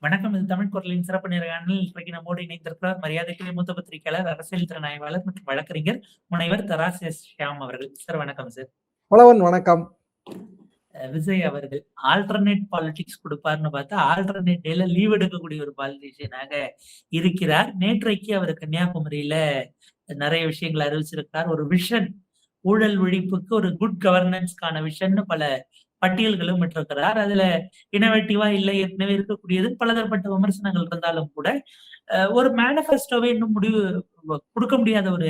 வணக்கம். இது தமிழ் குரலின் சிறப்பு நேர்காணலில் இன்றைக்கு நம்மோடு இணைந்திருக்கிறார் மரியாதைக்குரிய மூத்த பத்திரிகையாளர், அரசியல் திறன் ஆய்வாளர் மற்றும் வழக்கறிஞர் முனைவர் தராசு ஷியாம் அவர்கள். சார் வணக்கம் சார். புலவன் வணக்கம். விஜய் அவர்கள் ஆல்டர்னேட் பாலிடிக்ஸ் கொடுப்பார்னு பார்த்தா ஆல்டர்னேட் டேல லீவ் எடுக்கக்கூடிய ஒரு பாலிட்டிஷியனாக இருக்கிறார். நேற்றைக்கு அவர் கன்னியாகுமரியில நிறைய விஷயங்களை அறிவிச்சிருக்கிறார். ஒரு விஷன், ஊழல் ஒழிப்புக்கு ஒரு குட் கவர்னன்ஸ்க்கான விஷன் பல பட்டியல்களும் விட்டிருக்கிறார். அதுல இனோவேட்டிவா இல்லை, ஏற்கனவே இருக்கக்கூடியது பலதரப்பட்ட விமர்சனங்கள் இருந்தாலும் கூட ஒரு மேனிஃபெஸ்டோவே இன்னும் முடிவு கொடுக்க முடியாத ஒரு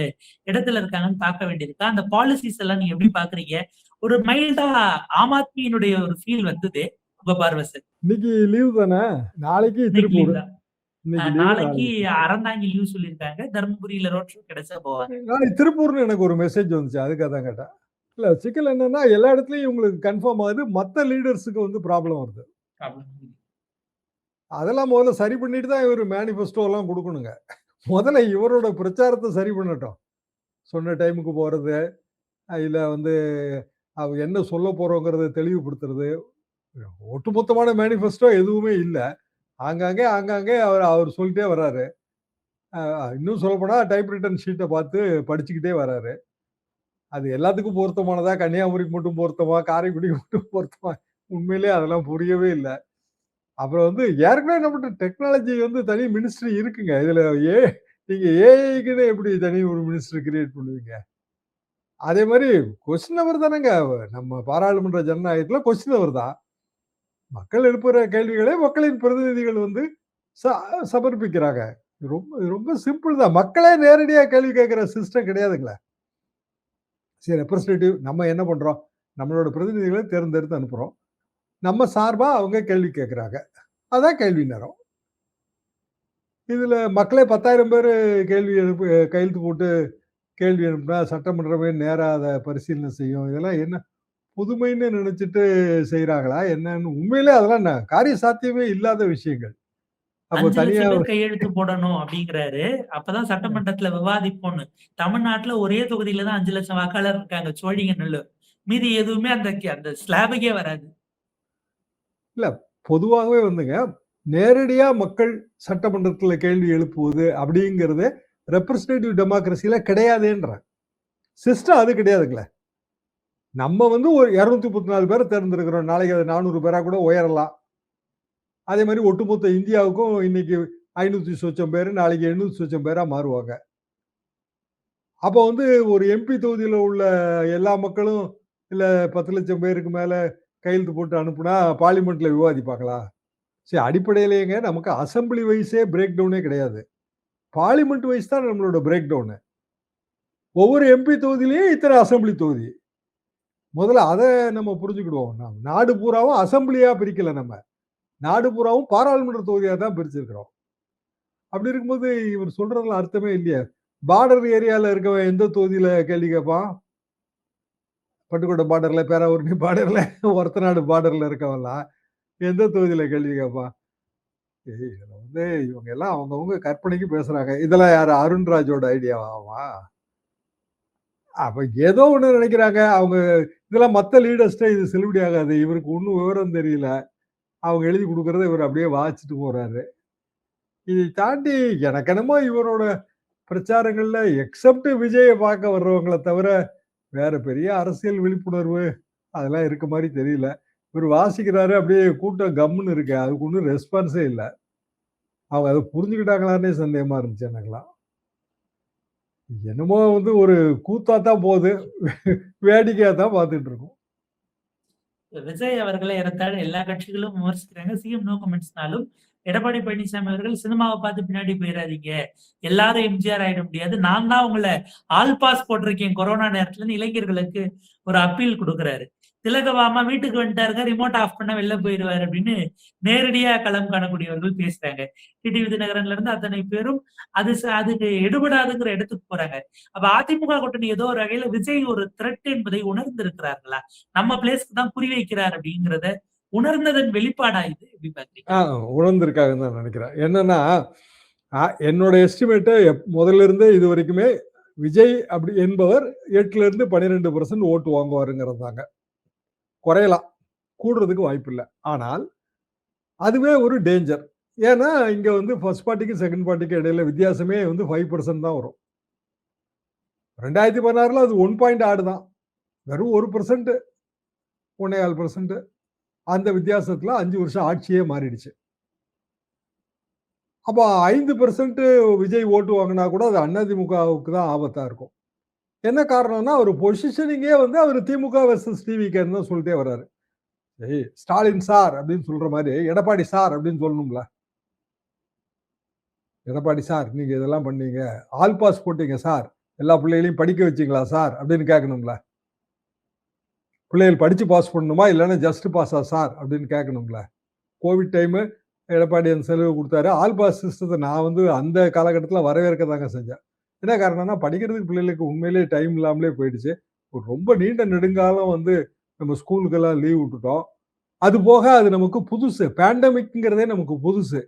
இடத்துல இருக்காங்கன்னு பார்க்க வேண்டியிருக்கு. அந்த பாலிசிஸ் எல்லாம் நீங்க எப்படி பாக்குறீங்க? ஒரு மைல்டா ஆம் ஆத்மியினுடைய ஒரு ஃபீல் வந்தது உங்க பார்வை சார்? இன்னைக்கு லீவ் தானே, நாளைக்கு திருப்பூர், நாளைக்கு அறந்தாங்கி லீவ் சொல்லியிருக்காங்க. தர்மபுரியில ரோட் ஷோ கிடைச்சா போவாங்க. நாளைக்கு திருப்பூர்னு எனக்கு ஒரு மெசேஜ் வந்துச்சு, அதுக்காக தான் கேட்டேன். இல்ல சிக்கல் என்னன்னா, எல்லா இடத்துலயும் உங்களுக்கு கன்ஃபார்ம் ஆகுது, மத்த லீடர்ஸுக்கு வந்து ப்ராப்ளம் வருது. அதெல்லாம் முதல்ல சரி பண்ணிட்டு தான் இவர் மேனிஃபெஸ்டோ எல்லாம் கொடுக்கணுங்க. முதல்ல இவரோட பிரச்சாரத்தை சரி பண்ணட்டும். சொன்ன டைமுக்கு போறது, இல்ல வந்து அவங்க என்ன சொல்ல போறோங்கிறத தெளிவுபடுத்துறது. ஒட்டுமொத்தமான மேனிஃபெஸ்டோ எதுவுமே இல்லை. ஆங்காங்கே அவர் சொல்லிட்டே வர்றாரு. இன்னும் சொல்ல போனா டைப் ரிட்டன் ஷீட்டை பார்த்து படிச்சுக்கிட்டே வர்றாரு. அது எல்லாத்துக்கும் பொருத்தமானதா, கன்னியாகுமரிக்கு மட்டும் பொருத்தமா, காரைக்குடிக்கு மட்டும் பொருத்தமா, உண்மையிலேயே அதெல்லாம் புரியவே இல்லை. அப்புறம் வந்து ஏற்கனவே நம்மகிட்ட டெக்னாலஜி வந்து தனி மினிஸ்ட்ரி இருக்குங்க. இதுல நீங்க ஏஐக்குன்னு எப்படி தனி ஒரு மினிஸ்ட்ரி கிரியேட் பண்ணுவீங்க? அதே மாதிரி கொஸ்டின் அவர் தானேங்க. நம்ம பாராளுமன்ற ஜனநாயகத்துல கொஸ்டின் அவர் தான். மக்கள் எழுப்புற கேள்விகளை மக்களின் பிரதிநிதிகள் வந்து சமர்ப்பிக்கிறாங்க. ரொம்ப ரொம்ப சிம்பிள் தான். மக்களே நேரடியா கேள்வி கேட்கிற சிஸ்டம் கிடையாதுங்களே. சரி, ரெப்ரஸன்டேட்டிவ் நம்ம என்ன பண்றோம்? நம்மளோட பிரதிநிதிகளை தேர்ந்தெடுத்து அனுப்புறோம். நம்ம சார்பா அவங்க கேள்வி கேட்கிறாங்க. அதான் கேள்வி நேரம். இதுல மக்களே 10,000 பேர் கேள்வி கையெழுத்து போட்டு கேள்வி அனுப்புனா சட்டமன்றமே நேரா அதை பரிசீலனை செய்யும். இதெல்லாம் என்ன புதுமைன்னு நினைச்சிட்டு செய்யறாங்களா என்னன்னு? உண்மையிலே அதெல்லாம் காரிய சாத்தியமே இல்லாத விஷயங்கள். அப்போ தனியா கையெழுத்து போடணும் அப்படிங்கிறாரு. அப்பதான் சட்டமன்றத்துல விவாதிப்போம்னு. தமிழ்நாட்டுல ஒரே தொகுதியில தான் 5 லட்சம் வாக்காளர் இருக்காங்க, சோழிங்கநல்லூர். மீதி எதுவுமே அந்த ஸ்லாபுக்கே வராது. இல்ல, பொதுவாகவே வந்துங்க, நேரடியா மக்கள் சட்டமன்றத்துல கேள்வி எழுப்புவது அப்படிங்கிறது ரெப்ரஸன்டேட்டிவ் டெமோக்ரஸில கிடையாதுன்ற சிஸ்டம். அது கிடையாதுங்களே. நம்ம வந்து ஒரு 234 பேரை தேர்ந்தெடுக்கிறோம். நாளைக்கு அது 400 பேரா கூட உயரலாம். அதே மாதிரி ஒட்டுமொத்த இந்தியாவுக்கும் இன்னைக்கு 500 சொச்சம் பேர், நாளைக்கு 800 சொச்சம் பேரா மாறுவாங்க. அப்போ வந்து ஒரு எம்பி தொகுதியில உள்ள எல்லா மக்களும் இல்ல 10 லட்சம் பேருக்கு மேல கையெழுத்து போட்டு அனுப்புனா பார்லிமெண்ட்ல விவாதிப்பாங்களா? சரி, அடிப்படையிலேங்க நமக்கு அசம்பிளி வைஸே பிரேக் டவுனே கிடையாது. பார்லிமெண்ட் வைஸ் தான் நம்மளோட பிரேக் டவுனு. ஒவ்வொரு எம்பி தொகுதியிலையும் இத்தனை அசம்பிளி தொகுதி. முதல்ல அதை நம்ம புரிஞ்சுக்கிடுவோம். நாடு பூராவும் அசம்பிளியா பிரிக்கல, நம்ம நாடு பூராவும் பாராளுமன்ற தொகுதியா தான் பிரிச்சிருக்கிறோம். அப்படி இருக்கும்போது இவர் சொல்றதுல அர்த்தமே இல்லையே. பார்டர் ஏரியால இருக்கவன் எந்த தொகுதியில கேள்வி கேட்பான்? பட்டுக்கோட்டை பார்டர்ல, பேராவூரணி பார்டர்ல, ஒரத்தநாடு பார்டர்ல இருக்கவன்லாம் எந்த தொகுதியில கேள்வி கேட்பான்? வந்து இவங்க எல்லாம் அவங்கவுங்க கற்பனைக்கு பேசுறாங்க. இதெல்லாம் யாரு அருண்ராஜோட ஐடியாவா? அப்ப ஏதோ ஒண்ணு நினைக்கிறாங்க அவங்க. இதெல்லாம் மத்த லீடர்ஸ்ட இது செல்லுபடி ஆகாது. இவருக்கு ஒன்னும் விவரம் தெரியல. அவங்க எழுதி கொடுக்கறத இவர் அப்படியே வாசிச்சுட்டு போறாரு. இதை தாண்டி எனக்கு என்னமோ இவரோட பிரச்சாரங்கள்ல எக்ஸப்ட் விஜயை பார்க்க வர்றவங்களை தவிர வேற பெரிய அரசியல் விழிப்புணர்வு அதெல்லாம் இருக்க மாதிரி தெரியல. இவர் வாசிக்கிறாரு, அப்படியே கூட்டம் கம்முன்னு இருக்கு. அதுக்கு ஒன்றும் ரெஸ்பான்ஸே இல்லை. அவங்க அதை புரிஞ்சுக்கிட்டாங்களான்னே சந்தேகமா இருந்துச்சு எனக்குலாம். என்னமோ வந்து ஒரு கூத்தா தான் போகுது, வேடிக்கையா தான் பார்த்துட்டு இருக்கோம். விஜய் அவர்களை ஏறத்தாழ எல்லா கட்சிகளும் விமர்சிக்கிறாங்க. சிஎம் நோ கமெண்ட்ஸ்னாலும் எடப்பாடி பழனிசாமி அவர்கள் சினிமாவை பார்த்து பின்னாடி போயிடாதீங்க, எல்லாரும் எம்ஜிஆர் ஆயிட முடியாது, நான் தான் உங்களை ஆல் பாஸ் போட்டிருக்கேன் கொரோனா நேரத்துல இளைஞர்களுக்கு ஒரு அப்பீல் கொடுக்குறாரு. திலகவாமா வீட்டுக்கு வந்துட்டாருங்க, ரிமோட் ஆஃப் பண்ண வெளில போயிடுவாரு அப்படின்னு நேரடியா களம் காணக்கூடியவர்கள் பேசுறாங்க. டிடிவி தினகரன்ல இருந்து அத்தனை பேரும் அதுக்கு எடுபடாதுங்கிற இடத்துக்கு போறாங்க. அப்ப அதிமுக கூட்டணி ஏதோ ஒரு வகையில விஜய் ஒரு த்ரெட் என்பதை உணர்ந்து இருக்கிறார்களா? நம்ம பிளேஸ்க்கு தான் குறி வைக்கிறார் அப்படிங்கிறத உணர்ந்ததன் வெளிப்பாடா இது? எப்படி பாத்தீங்க? உணர்ந்திருக்காங்கன்னு தான் நினைக்கிறேன். என்னன்னா, என்னோட எஸ்டிமேட்டு முதல்ல இருந்தே இது வரைக்குமே விஜய் அப்படி என்பவர் 8% ஓட்டு வாங்குவாருங்கிறது தாங்க. குறையலாம், கூடுறதுக்கு வாய்ப்பு இல்லை. ஆனால் அதுவே ஒரு டேஞ்சர். ஏன்னா இங்க வந்து ஃபர்ஸ்ட் பார்ட்டிக்கு செகண்ட் பார்ட்டிக்கு இடையில வித்தியாசமே வந்து 5% தான் வரும். 2016ல அது 1 தான். வெறும் 1%, 1.25% அந்த வித்தியாசத்துல 5 வருஷம் ஆட்சியே மாறிடுச்சு. அப்போ 5% விஜய் ஓட்டு வாங்கினா கூட அது அதிமுகவுக்கு தான் ஆபத்தா இருக்கும். என்ன காரணம்னா, அவர் பொசிஷனிங்கே வந்து அவர் திமுக வெர்சஸ் டிவிகேன்னு தான் சொல்லிட்டே வர்றாரு. ஏய் ஸ்டாலின் சார் அப்படின்னு சொல்ற மாதிரி எடப்பாடி சார் அப்படின்னு சொல்லணும்ல. எடப்பாடி சார் நீங்க இதெல்லாம் பண்ணீங்க, ஆல் பாஸ் போட்டீங்க சார், எல்லா பிள்ளைகளையும் படிக்க வச்சீங்களா சார் அப்படின்னு கேட்கணும்ல. பிள்ளைகள் படிச்சு பாஸ் பண்ணணுமா இல்லைன்னா ஜஸ்ட் பாஸா சார் அப்படின்னு கேட்கணும்ல. கோவிட் டைமு எடப்பாடி அந்த செலவு கொடுத்தாரு. ஆல் பாஸ் சிஸ்டத்தை நான் வந்து அந்த காலகட்டத்தில் வரவேற்க தாங்க செஞ்சேன். என்ன காரணம்னா படிக்கிறதுக்கு பிள்ளைகளுக்கு உண்மையிலேயே டைம் இல்லாமலே போயிடுச்சு. ஒரு ரொம்ப நீண்ட நெடுங்காலம் வந்து நம்ம ஸ்கூலுக்கெல்லாம் லீவ் விட்டுட்டோம். அது போக அது நமக்கு புதுசு. பேண்டமிக்ங்கிறதே நமக்கு புதுசு.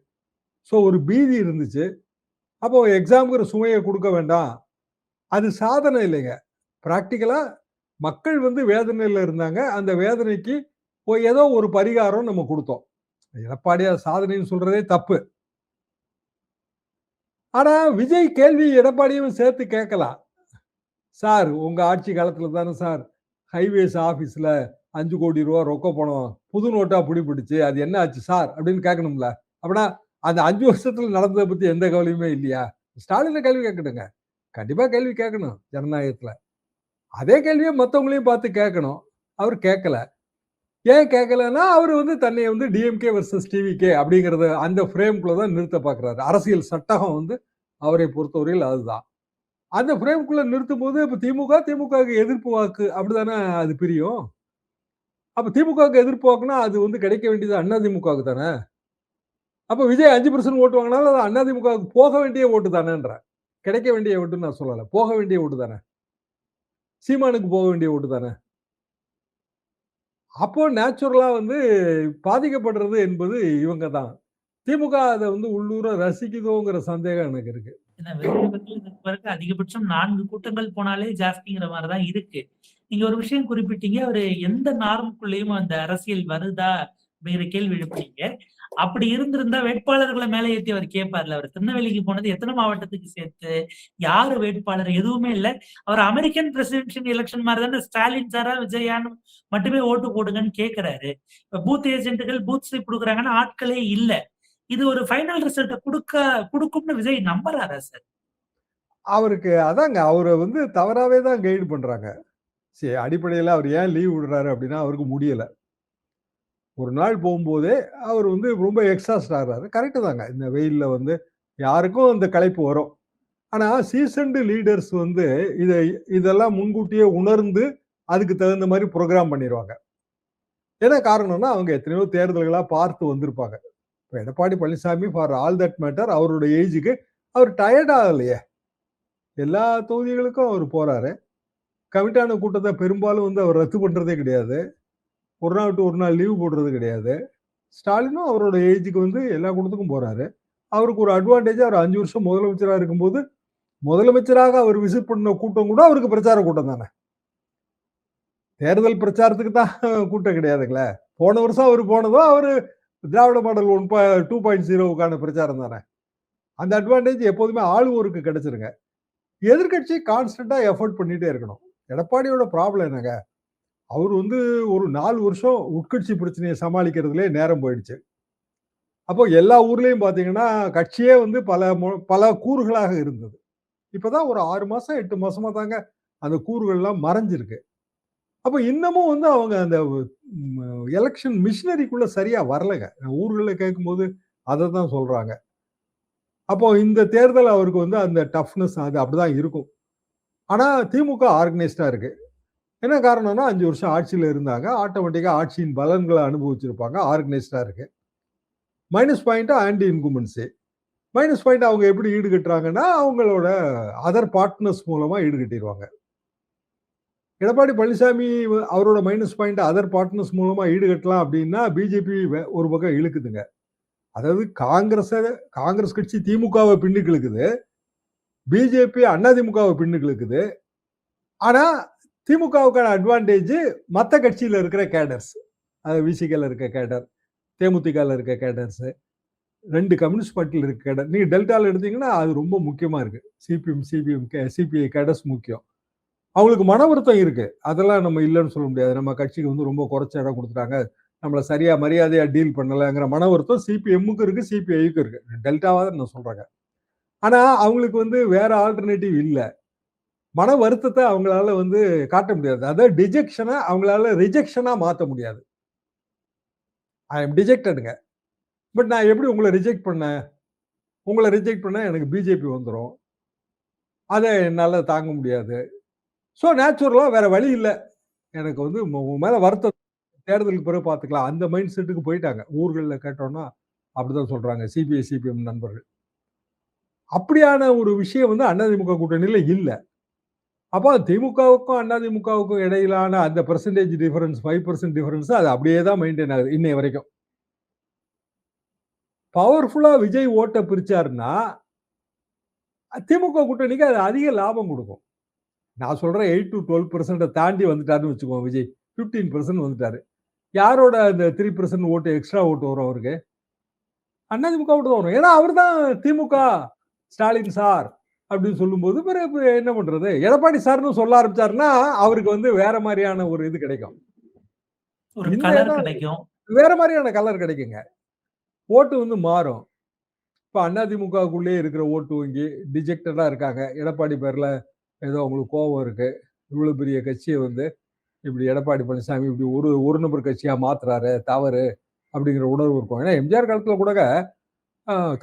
ஸோ ஒரு பீதி இருந்துச்சு. அப்போ எக்ஸாம்ங்கிற சுமையை கொடுக்க வேண்டாம். அது சாதனை இல்லைங்க. பிராக்டிக்கலா மக்கள் வந்து வேதனையில இருந்தாங்க. அந்த வேதனைக்கு ஏதோ ஒரு பரிகாரம் நம்ம கொடுத்தோம். எடப்பாடியார் சாதனைன்னு சொல்றதே தப்பு. ஆனா விஜய் கேள்வி எடப்பாடியும் சேர்த்து கேட்கலாம். சார் உங்க ஆட்சி காலத்துல தானே சார் ஹைவேஸ் ஆபீஸ்ல 5 கோடி ரூபா ரொக்க பணம் புது நோட்டா பிடிபிடிச்சு அது என்ன ஆச்சு சார் அப்படின்னு கேட்கணும்ல. அப்படின்னா அந்த 5 வருஷத்துல நடந்ததை பத்தி எந்த கவலையுமே இல்லையா? ஸ்டாலின கேள்வி கேட்கணுங்க. கண்டிப்பா கேள்வி கேட்கணும் ஜனநாயகத்துல. அதே கேள்வியை மத்தவங்களையும் பார்த்து கேட்கணும். அவர் கேட்கல. ஏன் கேட்கலன்னா அவர் வந்து தன்னை வந்து டிஎம்கே வர்சஸ் டிவிகே அப்படிங்கறது அந்த ஃப்ரேம்குள்ள தான் நிறுத்த பார்க்கிறாரு. அரசியல் சட்டகம் வந்து அவரை பொறுத்தவரையில் அதுதான். அந்த ஃப்ரேம்குள்ள நிறுத்தும் போது இப்ப திமுகவுக்கு எதிர்ப்பு வாக்கு அப்படிதானே அது பிரியும். அப்ப திமுகவுக்கு எதிர்ப்பு வாக்குனா அது வந்து கிடைக்க வேண்டியது அதிமுகவுக்கு தானே. அப்ப விஜய் 5% ஓட்டு வாங்கினாலும் அது அதிமுகவுக்கு போக வேண்டிய ஓட்டு தானேன்ற. கிடைக்க வேண்டிய ஓட்டுன்னு நான் சொல்லல. போக வேண்டிய ஓட்டு தானே. சீமானுக்கு போக வேண்டிய ஓட்டு தானே. அப்போ நேச்சுரலா வந்து பாதிக்கப்படுறது என்பது இவங்க தான். திமுக அதை வந்து உள்ளூர ரசிக்குதோங்கிற சந்தேகம் எனக்கு இருக்கு. அதிகபட்சம் 4 கூட்டங்கள் போனாலே ஜாஸ்திங்கிற மாதிரிதான் இருக்கு. நீங்க ஒரு விஷயம் குறிப்பிட்டீங்க, அவரு எந்த நார்முக்குள்ளேயும் அந்த அரசியல் வருதா அப்படிங்கிற கேள்வி எழுப்புனீங்க. அப்படி இருந்திருந்தா வேட்பாளர்களை மேல ஏத்தி அவர் கேட்பார்ல. அவர் திருநெல்வேலிக்கு போனது எத்தனை மாவட்டத்துக்கு சேர்த்து, யாரு வேட்பாளர் எதுவுமே இல்ல. அவர் அமெரிக்கன் பிரசிடென்ஷியல் எலெக்ஷன் மாதிரி தானே ஸ்டாலின் சாரா விஜயானு மட்டுமே ஓட்டு போடுங்கன்னு கேட்கிறாரு. பூத் ஏஜென்ட்டுகள் பூத் ஸ்லிப் கொடுக்குறாங்கன்னா ஆட்களே இல்ல. இது ஒரு ஃபைனல் ரிசல்ட் கொடுக்கும்னு விஜய் நம்புறாரா சார்? அவருக்கு அதாங்க அவரை வந்து தவறாவே தான் கைடு பண்றாங்க. சரி அடிப்படையில் அவர் ஏன் லீவ் விடுறாரு அப்படின்னா அவருக்கு முடியல. ஒரு நாள் போகும்போதே அவர் வந்து ரொம்ப எக்ஸாஸ்ட் ஆகிறாரு. கரெக்டு தாங்க. இந்த வெயில்ல வந்து யாருக்கும் அந்த களைப்பு வரும். ஆனா சீசன்டு லீடர்ஸ் வந்து இதெல்லாம் முன்கூட்டியே உணர்ந்து அதுக்கு தகுந்த மாதிரி ப்ரோக்ராம் பண்ணிடுவாங்க. என்ன காரணம்னா அவங்க எத்தனையோ தேர்தல்களா பார்த்து வந்திருப்பாங்க. இப்போ Edappadi Palaniswami for all that matter அவரோட ஏஜுக்கு அவர் டயர்ட் ஆகலையே. எல்லா தொகுதிகளுக்கும் அவர் போறாரு. கமிட்டான கூட்டத்தை பெரும்பாலும் வந்து அவர் ரத்து பண்றதே கிடையாது. ஒரு நாள் விட்டு ஒரு நாள் லீவ் போடுறது கிடையாது. ஸ்டாலினும் அவரோட ஏஜுக்கு வந்து எல்லா கூட்டத்துக்கும் போறாரு. அவருக்கு ஒரு அட்வான்டேஜ் அவர் 5 வருஷம் முதலமைச்சராக இருக்கும்போது முதலமைச்சராக அவர் விசிட் பண்ண கூட்டம் கூட அவருக்கு பிரச்சார கூட்டம் தானே. தேர்தல் பிரச்சாரத்துக்கு தான் கூட்டம் கிடையாதுங்களே. போன வருஷம் அவர் போனதும் அவரு திராவிட மாடல் 2.0க்கான பிரச்சாரம் தானே. அந்த அட்வான்டேஜ் எப்போதுமே ஆளுவோருக்கு கிடைச்சிருங்க. எதிர்கட்சி கான்ஸ்டன்டா எஃபோர்ட் பண்ணிட்டே இருக்கணும். எடப்பாடியோட ப்ராப்ளம் என்னங்க, அவர் வந்து ஒரு 4 வருஷம் உட்கட்சி பிரச்சனையை சமாளிக்கிறதுலே நேரம் போயிடுச்சு. அப்போ எல்லா ஊர்லயும் பாத்தீங்கன்னா கட்சியே வந்து பல கூறுகளாக இருந்தது. இப்பதான் ஒரு 6 மாசம் 8 மாசமா தாங்க அந்த கூறுகள்லாம் மறைஞ்சிருக்கு. அப்ப இன்னமும் வந்து அவங்க அந்த எலெக்ஷன் மிஷினரிக்குள்ள சரியா வரலங்க. ஊர்களில் கேட்கும்போது அதை தான் சொல்றாங்க. அப்போ இந்த தேர்தல் அவருக்கு வந்து அந்த டஃப்னஸ் அது அப்படிதான் இருக்கும். ஆனா திமுக ஆர்கனைஸ்டா இருக்கு. என்ன காரணம்னா 5 வருஷம் ஆட்சியில இருந்தாங்க. ஆட்டோமேட்டிக்கா ஆட்சியின் பலன்களை அனுபவிச்சிருப்பாங்க. ஆர்கனைஸ்டா இருக்கு. Minus point anti incumbency. Minus point அவங்க எப்படி ஈடுகட்டுறாங்கன்னா அவங்களோட அதர் பார்ட்னர்ஸ் மூலமா ஈடுகட்டிடுவாங்க. எடப்பாடி பழனிசாமி அவரோட மைனஸ் பாயிண்ட் அதர் பார்ட்னர்ஸ் மூலமா ஈடுகட்டலாம் அப்படின்னா பிஜேபி ஒரு பக்கம் இழுக்குதுங்க. அதாவது காங்கிரஸ் கட்சி திமுகவை பின்னுக்கு இழுக்குது, பிஜேபி அதிமுகவை பின்னுக்கு இழுக்குது. ஆனா திமுகவுக்கான அட்வான்டேஜ் மற்ற கட்சியில இருக்கிற கேடர்ஸ், அது விசிகல இருக்க கேடர், தேமுதிகல இருக்க கேடர்ஸ், 2 கம்யூனிஸ்ட் பார்ட்டியில் இருக்க கேடர். நீங்க டெல்டால எடுத்தீங்கன்னா அது ரொம்ப முக்கியமா இருக்கு. சிபிஎம், சிபிஐ கேடர்ஸ் முக்கியம். அவங்களுக்கு மன வருத்தம் இருக்கு. அதெல்லாம் நம்ம இல்லைன்னு சொல்ல முடியாது. நம்ம கட்சிக்கு வந்து ரொம்ப குறைச்ச இடம் கொடுத்துட்டாங்க, நம்மளை சரியா மரியாதையா டீல் பண்ணலைங்கிற மன வருத்தம் சிபிஎம்முக்கு இருக்கு, சிபிஐக்கு இருக்கு. டெல்டாவா தான் நான் சொல்றேங்க. ஆனா அவங்களுக்கு வந்து வேற ஆல்டர்னேட்டிவ் இல்லை. மன வருத்தத்தை அவங்களால வந்து காட்ட முடியாது. அதாவது டிஜெக்ஷனை அவங்களால ரிஜெக்ஷனா மாற்ற முடியாது. I am டிஜெக்டடுங்க. பட் நான் எப்படி உங்களை ரிஜெக்ட் பண்ணேன்? உங்களை ரிஜெக்ட் பண்ண எனக்கு பிஜேபி வந்துடும், அதை என்னால் தாங்க முடியாது. ஸோ நேச்சுரலாக வேற வழி இல்லை, எனக்கு வந்து மேலே வருத்தம், தேர்தலுக்கு பிறகு பார்த்துக்கலாம், அந்த மைண்ட் செட்டுக்கு போயிட்டாங்க. ஊர்களில் கேட்டோம்னா அப்படிதான் சொல்றாங்க சிபிஐ சிபிஎம் நண்பர்கள். அப்படியான ஒரு விஷயம் வந்து அதிமுக கூட்டணியில் இல்லை. அப்போ திமுகவுக்கும் அதிமுகவுக்கும் இடையிலான அந்த பெர்சன்டேஜ் டிஃபரன்ஸ் 5% டிஃபரன்ஸ் அது அப்படியே தான் மெயின்டைன் ஆகுது இன்னைய வரைக்கும். பவர்ஃபுல்லா விஜய் ஓட்டை பிரிச்சாருன்னா திமுக கூட்டணிக்கு அது அதிக லாபம் கொடுக்கும். நான் சொல்றேன் 8 to 12% தாண்டி வந்துட்டாருன்னு வச்சுக்கோங்க. விஜய் 15% வந்துட்டாரு. யாரோட அந்த 3% ஓட்டு எக்ஸ்ட்ரா ஓட்டு வரும் அவருக்கு? அதிமுக ஓட்டு தான் வரும். ஏன்னா அவர் தான் திமுக ஸ்டாலின் சார் அப்படின்னு சொல்லும்போது பிறகு என்ன பண்றது? எடப்பாடி சார்னு சொல்ல ஆரம்பிச்சாருன்னா அவருக்கு வந்து வேற மாதிரியான ஒரு இது கிடைக்கும், வேற மாதிரியான கலர் கிடைக்குங்க. ஓட்டு வந்து மாறும். இப்போ அதிமுகவுக்குள்ளே இருக்கிற ஓட்டு வங்கி டிஜெக்டடா இருக்காங்க. எடப்பாடி பேர்ல ஏதோ அவங்களுக்கு கோபம் இருக்கு. இவ்வளவு பெரிய கட்சியை வந்து இப்படி எடப்பாடி பழனிசாமி இப்படி ஒரு நபர் கட்சியா மாத்துறாரு, தவறு அப்படிங்கிற உணர்வு இருக்கும். ஏன்னா எம்ஜிஆர் காலத்துல கூட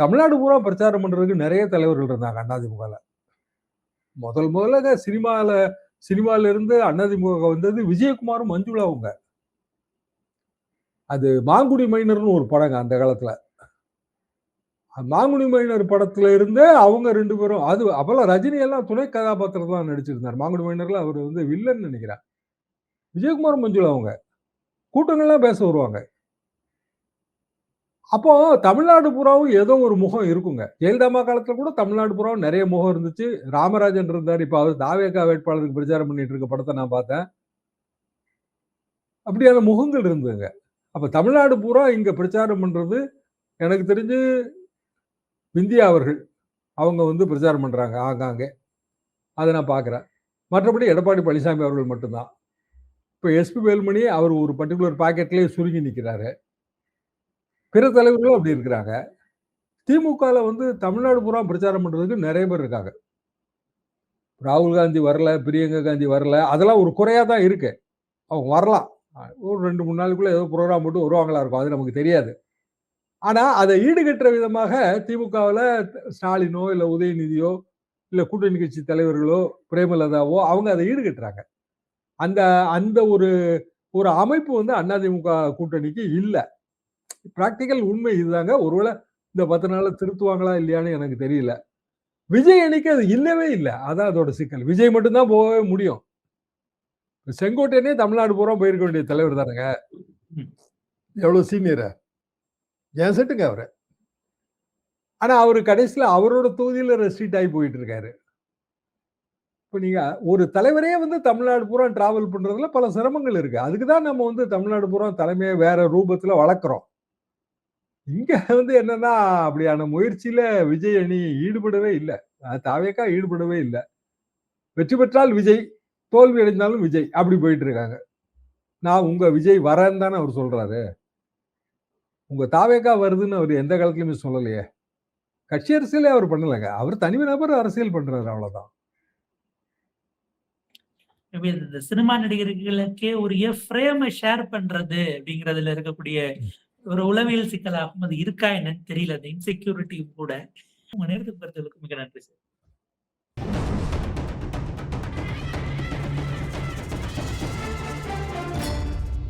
தமிழ்நாடு பூரா பிரச்சாரம் பண்றதுக்கு நிறைய தலைவர்கள் இருந்தாங்க அதிமுகல. முதல்ல சினிமால இருந்து அதிமுக வந்தது விஜயகுமாரும் மஞ்சுளாவுங்க. அது மாங்குடி மைனர்னு ஒரு படங்க அந்த காலத்துல. மாங்குடி மைனர் படத்துல இருந்து அவங்க 2 பேரும், அது அப்பெல்லாம் ரஜினி எல்லாம் துணை கதாபாத்திரம் தான் நடிச்சிருந்தார். மாங்குடி மைனர்ல அவர் வந்து வில்லன் நினைக்கிறேன். விஜயகுமார் மஞ்சுளா அவங்க கூட்டங்கள்லாம் பேச வருவாங்க. அப்போ தமிழ்நாடு பூராவும் ஏதோ ஒரு முகம் இருக்குங்க. ஜெயலலிதா காலத்துல கூட தமிழ்நாடு பூராவும் நிறைய முகம் இருந்துச்சு. ராமராஜன் இருந்தார். இப்ப அவர் தாவேகா வேட்பாளருக்கு பிரச்சாரம் பண்ணிட்டு இருக்க படத்தை நான் பார்த்தேன். அப்படியான முகங்கள் இருந்ததுங்க. அப்ப தமிழ்நாடு பூரா இங்க பிரச்சாரம் பண்றது எனக்கு தெரிஞ்சு விந்தியா அவர்கள் அவங்க வந்து பிரச்சாரம் பண்றாங்க ஆங்காங்கே, அதை நான் பார்க்குறேன். மற்றபடி எடப்பாடி பழனிசாமி அவர்கள் மட்டும்தான். இப்போ எஸ்பி வேலுமணி அவர் ஒரு பர்டிகுலர் பாக்கெட்லேயே சுருங்கி நிற்கிறாரு. பிற தலைவர்களும் அப்படி இருக்கிறாங்க. திமுகல வந்து தமிழ்நாடு பூரா பிரச்சாரம் பண்றதுக்கு நிறைய பேர் இருக்காங்க. ராகுல் காந்தி வரல, பிரியங்கா காந்தி வரல, அதெல்லாம் ஒரு குறையா தான் இருக்கு. அவங்க வரலாம், ஒரு 2-3 நாளுக்குள்ள ஏதோ ப்ரோக்ராம் போட்டு வருவாங்களா இருக்கும், அது நமக்கு தெரியாது. ஆனா அதை ஈடுகட்டுற விதமாக திமுகவில் ஸ்டாலினோ இல்ல உதயநிதியோ இல்ல கூட்டணி கட்சி தலைவர்களோ பிரேமலதாவோ அவங்க அதை ஈடுகட்டுறாங்க. அந்த அந்த ஒரு ஒரு அமைப்பு வந்து அதிமுக கூட்டணிக்கு இல்லை. பிராக்டிக்கல் உண்மை இதுதாங்க. ஒருவேளை இந்த 10 நாள்ல திருத்துவாங்களா இல்லையான்னு எனக்கு தெரியல. விஜய் அணிக்கு அது இல்லவே இல்லை. அதான் அதோட சிக்கல். விஜய் மட்டும்தான் போகவே முடியும். செங்கோட்டையனே தமிழ்நாடு பூரா போயிருக்க வேண்டிய தலைவர் தானுங்க. எவ்வளவு சீனியர், என் செட்டுங்க அவரு. ஆனா அவரு கடைசியில அவரோட தொகுதியில ரெஸ்ட்ரிக்ட் ஆகி போயிட்டு இருக்காரு. இப்போ நீங்க ஒரு தலைவரே வந்து தமிழ்நாடு பூரா டிராவல் பண்றதுல பல சிரமங்கள் இருக்கு. அதுக்குதான் நம்ம வந்து தமிழ்நாடு பூரா தலைமையை வேற ரூபத்துல வளர்க்கிறோம். இங்க வந்து என்னன்னா அப்படியான முயற்சியில விஜய் அணி ஈடுபடவே இல்லை. தாவேகா ஈடுபடவே இல்லை. வெற்றி பெற்றால் விஜய், தோல்வி அடைந்தாலும் விஜய், அப்படி போயிட்டு இருக்காங்க. நான் உங்க விஜய் வரேன்னு தானே அவர் சொல்றாரு. உங்க தாவேகா வருதுன்னு அவர் எந்த காலத்துலயுமே சொல்லலையே. கட்சி அரசியலே அவர் பண்ணலைங்க. அவர் தனி நபர் அரசியல் பண்றாரு, அவ்வளவுதான். இந்த சினிமா நடிகர்களுக்கே ஒரு ஃப்ரேமை ஷேர் பண்றது அப்படிங்கிறதுல இருக்கக்கூடிய ஒரு உளவியல் சிக்கலாகும் அது இருக்கா என்னன்னு தெரியல. அந்த இன்செக்யூரிட்டி கூட. உங்க நேரத்துக்கு பொறுத்தவரைக்கும் மிக நன்றி சார்.